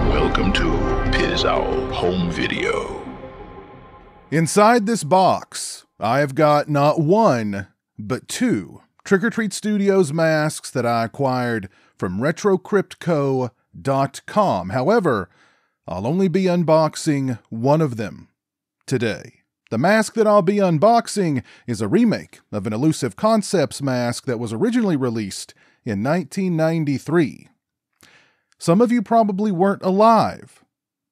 Welcome to Pizowell Home Video. Inside this box, I have got not one, but two Trick or Treat Studios masks that I acquired from RetroCryptCo.com. However, I'll only be unboxing one of them today. The mask that I'll be unboxing is a remake of an Elusive Concepts mask that was originally released in 1993. Some of you probably weren't alive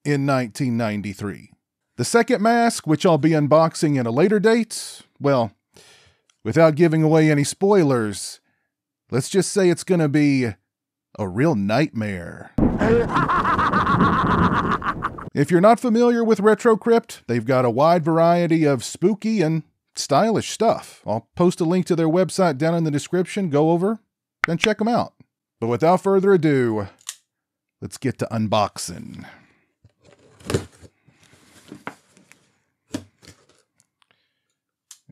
in 1993. The second mask, which I'll be unboxing at a later date, well, without giving away any spoilers, let's just say it's going to be a real nightmare. If you're not familiar with RetroCrypt, they've got a wide variety of spooky and stylish stuff. I'll post a link to their website down in the description. Go over and check them out. But without further ado, let's get to unboxing.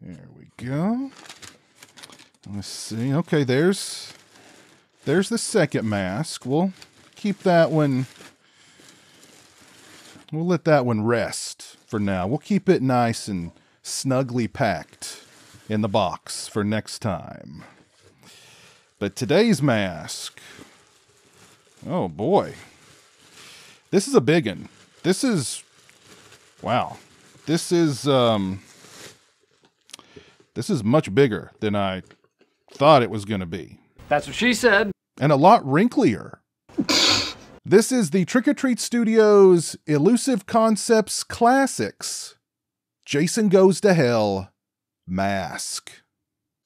There we go. Let's see. Okay, there's the second mask. We'll keep that one. We'll let that one rest for now. We'll keep it nice and snugly packed in the box for next time. But today's mask, oh boy. This is a big one. This is, wow. This is much bigger than I thought it was going to be. That's what she said. And a lot wrinklier. This is the Trick or Treat Studios Elusive Concepts Classics Jason Goes to Hell mask.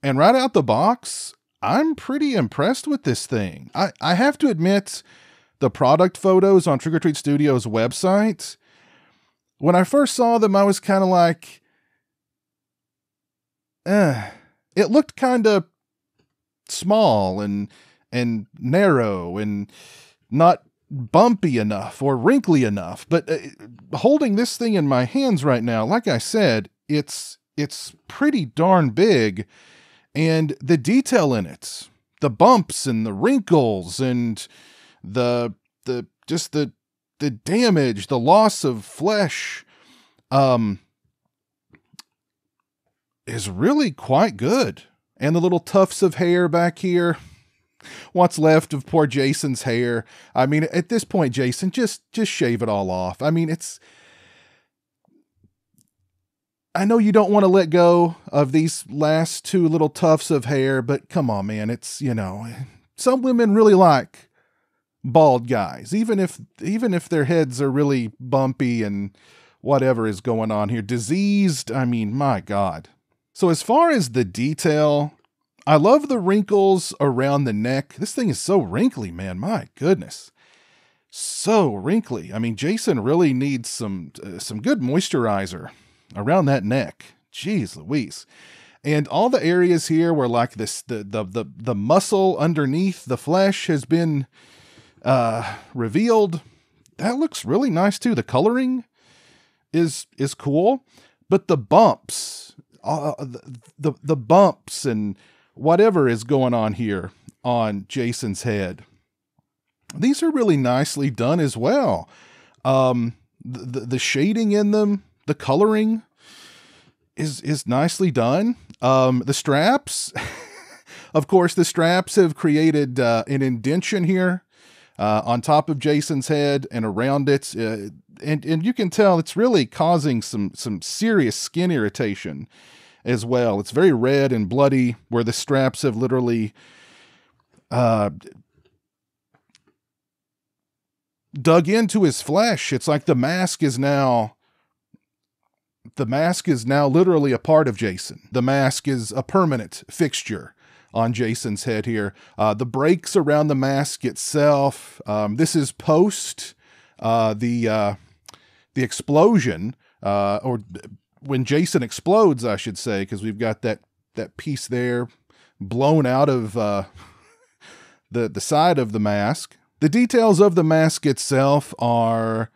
And right out the box, I'm pretty impressed with this thing. I have to admit, the product photos on Trick or Treat Studios website, when I first saw them, I was kind of like, it looked kind of small and narrow and not bumpy enough or wrinkly enough. But holding this thing in my hands right now, like I said, it's pretty darn big, and the detail in it, the bumps and the wrinkles and the damage, the loss of flesh, is really quite good. And the little tufts of hair back here, what's left of poor Jason's hair. I mean, at this point, Jason, just shave it all off. I mean, I know you don't want to let go of these last two little tufts of hair, but come on, man. It's, you know, some women really like bald guys, even if their heads are really bumpy and whatever is going on here. Diseased, I mean, my God. So as far as the detail, I love the wrinkles around the neck. This thing is so wrinkly, man. My goodness. So wrinkly. I mean, Jason really needs some good moisturizer around that neck. Jeez Louise. And all the areas here where like this, the muscle underneath the flesh has been revealed. That looks really nice too. The coloring is cool, but the bumps, the bumps and whatever is going on here on Jason's head, these are really nicely done as well. The shading in them, the coloring is nicely done. The straps, of course, the straps have created an indentation here on top of Jason's head and around it. And you can tell it's really causing some serious skin irritation as well. It's very red and bloody where the straps have literally dug into his flesh. It's like the mask is now literally a part of Jason. The mask is a permanent fixture on Jason's head here. The breaks around the mask itself. This is post the explosion, or when Jason explodes, I should say, because we've got that piece there blown out of the side of the mask. The details of the mask itself are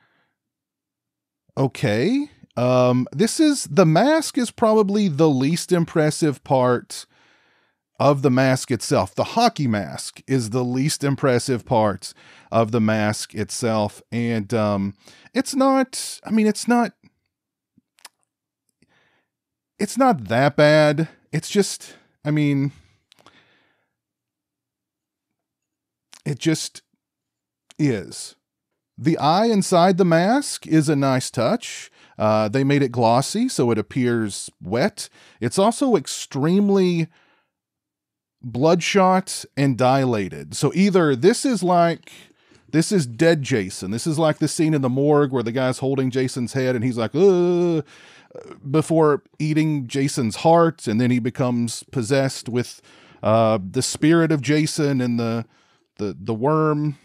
okay. The mask is probably the least impressive part of the mask itself. The hockey mask is the least impressive part of the mask itself. And it's not, I mean, it's not that bad. It's just, I mean, it just is. The eye inside the mask is a nice touch. They made it glossy, so it appears wet. It's also extremely bloodshot and dilated. So either this is dead Jason. This is like the scene in the morgue where the guy's holding Jason's head and he's like, ugh, before eating Jason's heart, and then he becomes possessed with the spirit of Jason and the worm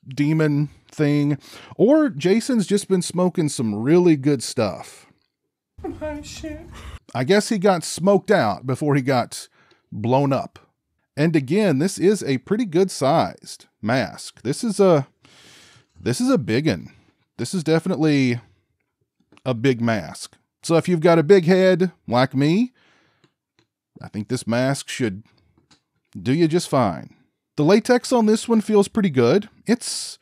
demon thing. Or Jason's just been smoking some really good stuff. I guess he got smoked out before he got blown up. And again, this is a pretty good sized mask. This is a big one. This is definitely a big mask. So if you've got a big head like me, I think this mask should do you just fine. The latex on this one feels pretty good. It's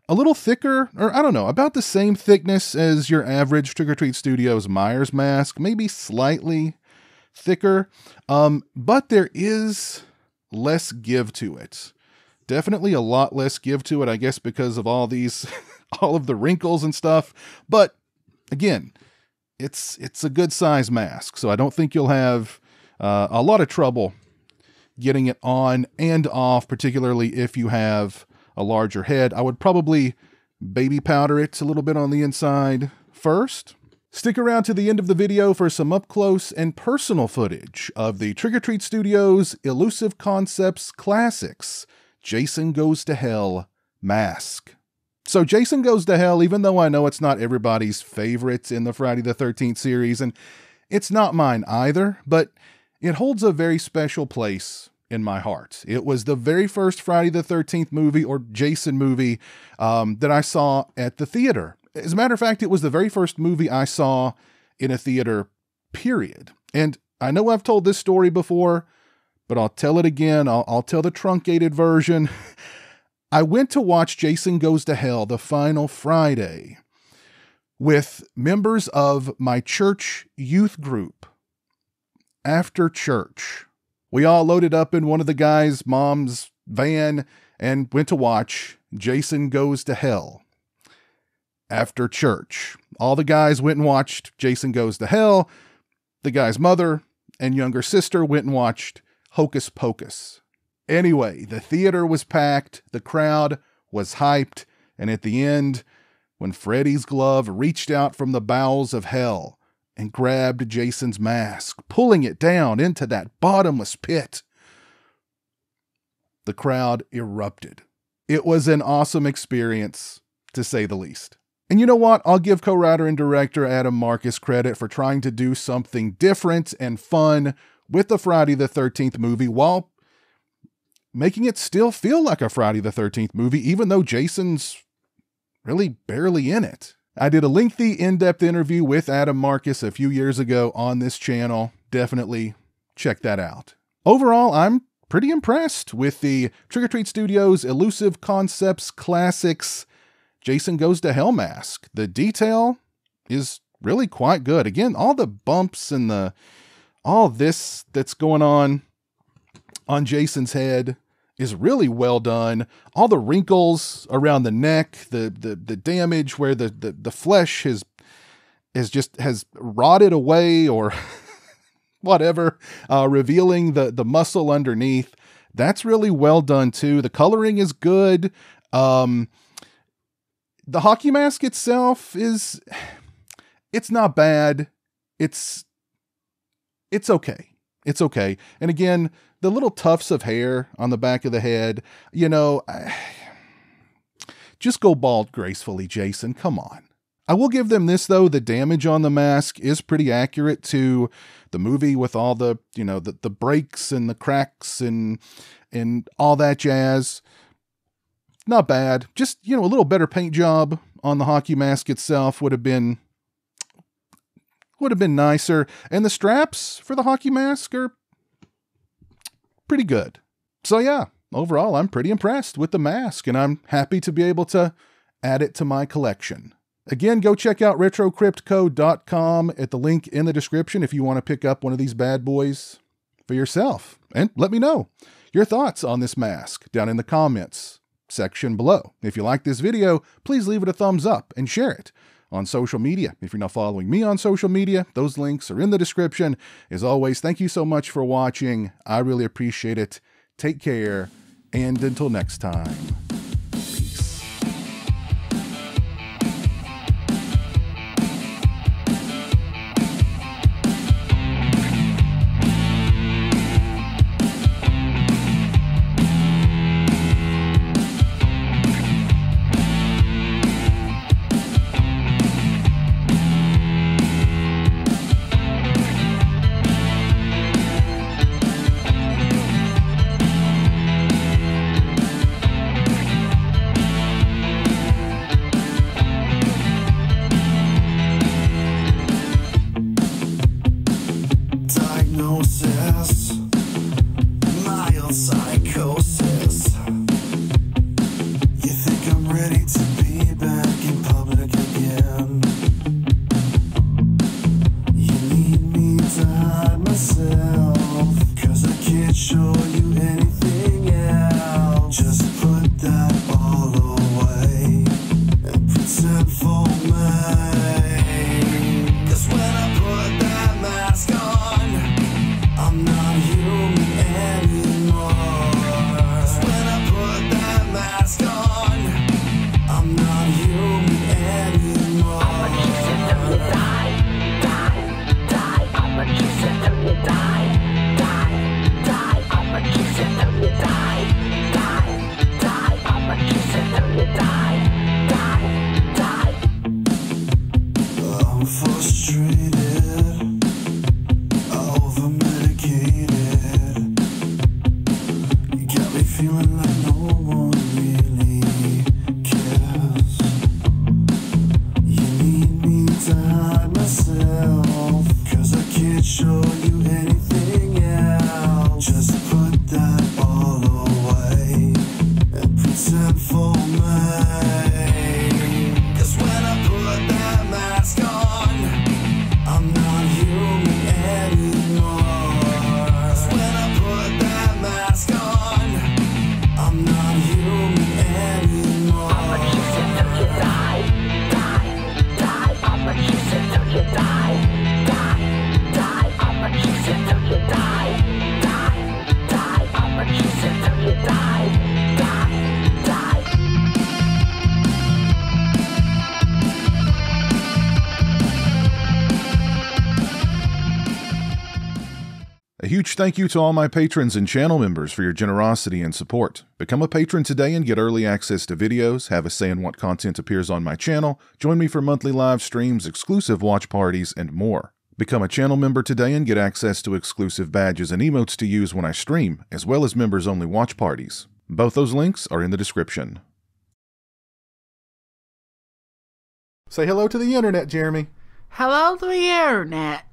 a little thicker, or I don't know, about the same thickness as your average Trick or Treat Studios Myers mask, maybe slightly thicker, but there is less give to it. Definitely a lot less give to it, I guess, because of all of the wrinkles and stuff. But again, it's a good size mask, so I don't think you'll have a lot of trouble getting it on and off, particularly if you have a larger head. I would probably baby powder it a little bit on the inside first. Stick around to the end of the video for some up close and personal footage of the Trick or Treat Studios Elusive Concepts Classics Jason Goes to Hell mask. So Jason Goes to Hell, even though I know it's not everybody's favorite in the Friday the 13th series, and it's not mine either, but it holds a very special place in my heart. It was the very first Friday the 13th movie, or Jason movie, that I saw at the theater. As a matter of fact, it was the very first movie I saw in a theater, period. And I know I've told this story before, but I'll tell it again. I'll tell the truncated version. I went to watch Jason Goes to Hell the final Friday with members of my church youth group. After church, we all loaded up in one of the guys' mom's van and went to watch Jason Goes to Hell. After church, all the guys went and watched Jason Goes to Hell. The guy's mother and younger sister went and watched Hocus Pocus. Anyway, the theater was packed, the crowd was hyped, and at the end, when Freddy's glove reached out from the bowels of hell and grabbed Jason's mask, pulling it down into that bottomless pit, the crowd erupted. It was an awesome experience, to say the least. And you know what? I'll give co-writer and director Adam Marcus credit for trying to do something different and fun with the Friday the 13th movie while making it still feel like a Friday the 13th movie, even though Jason's really barely in it. I did a lengthy, in-depth interview with Adam Marcus a few years ago on this channel. Definitely check that out. Overall, I'm pretty impressed with the Trick or Treat Studios Elusive Concepts Classics Jason Goes to Hell mask. The detail is really quite good. Again, all the bumps and all this that's going on Jason's head is really well done. All the wrinkles around the neck, the damage where the flesh has rotted away or whatever, revealing the muscle underneath. That's really well done too. The coloring is good. The hockey mask itself it's not bad. It's okay. It's okay. And again, the little tufts of hair on the back of the head, just go bald gracefully, Jason. Come on. I will give them this though. The damage on the mask is pretty accurate to the movie with all the breaks and the cracks and all that jazz. Not bad. Just, a little better paint job on the hockey mask itself would have been nicer. And the straps for the hockey mask are pretty good. So yeah, overall, I'm pretty impressed with the mask, and I'm happy to be able to add it to my collection. Again, go check out retrocryptco.com at the link in the description if you want to pick up one of these bad boys for yourself. And let me know your thoughts on this mask down in the comments section below. If you like this video, please leave it a thumbs up and share it on social media. If you're not following me on social media, those links are in the description. As always, thank you so much for watching. I really appreciate it. Take care, and until next time. Mild psychosis. You think I'm ready to be back in public again? You need me to hide myself, 'cause I can't show you anything else. Just put that all away and pretend for me. 'Cause when I put that mask on, I'm not human anymore. 'Cause when I put that mask on, I'm not human anymore. I'ma kiss it till you die, die, die. I'ma kiss it till you die, die, die. I'ma kiss it till you die, die, die. I'ma kiss it till you die, die, die. I'm frustrated, over-medicated. You got me feeling like no one really cares. You need me to hide myself, 'cause I can't show you anything else. Just put that all away and pretend for me. 'Cause when I put that mask on, I'm not human anymore. 'Cause when I put that mask on, I'm not human anymore. I'ma kiss it till you die, die, die. I'ma kiss it till you die, die, die. I'ma kiss it till you die, die, die. I'ma kiss it till you die, die, die. A huge thank you to all my patrons and channel members for your generosity and support. Become a patron today and get early access to videos, have a say in what content appears on my channel, join me for monthly live streams, exclusive watch parties, and more. Become a channel member today and get access to exclusive badges and emotes to use when I stream, as well as members-only watch parties. Both those links are in the description. Say hello to the internet, Jeremy. Hello to the internet.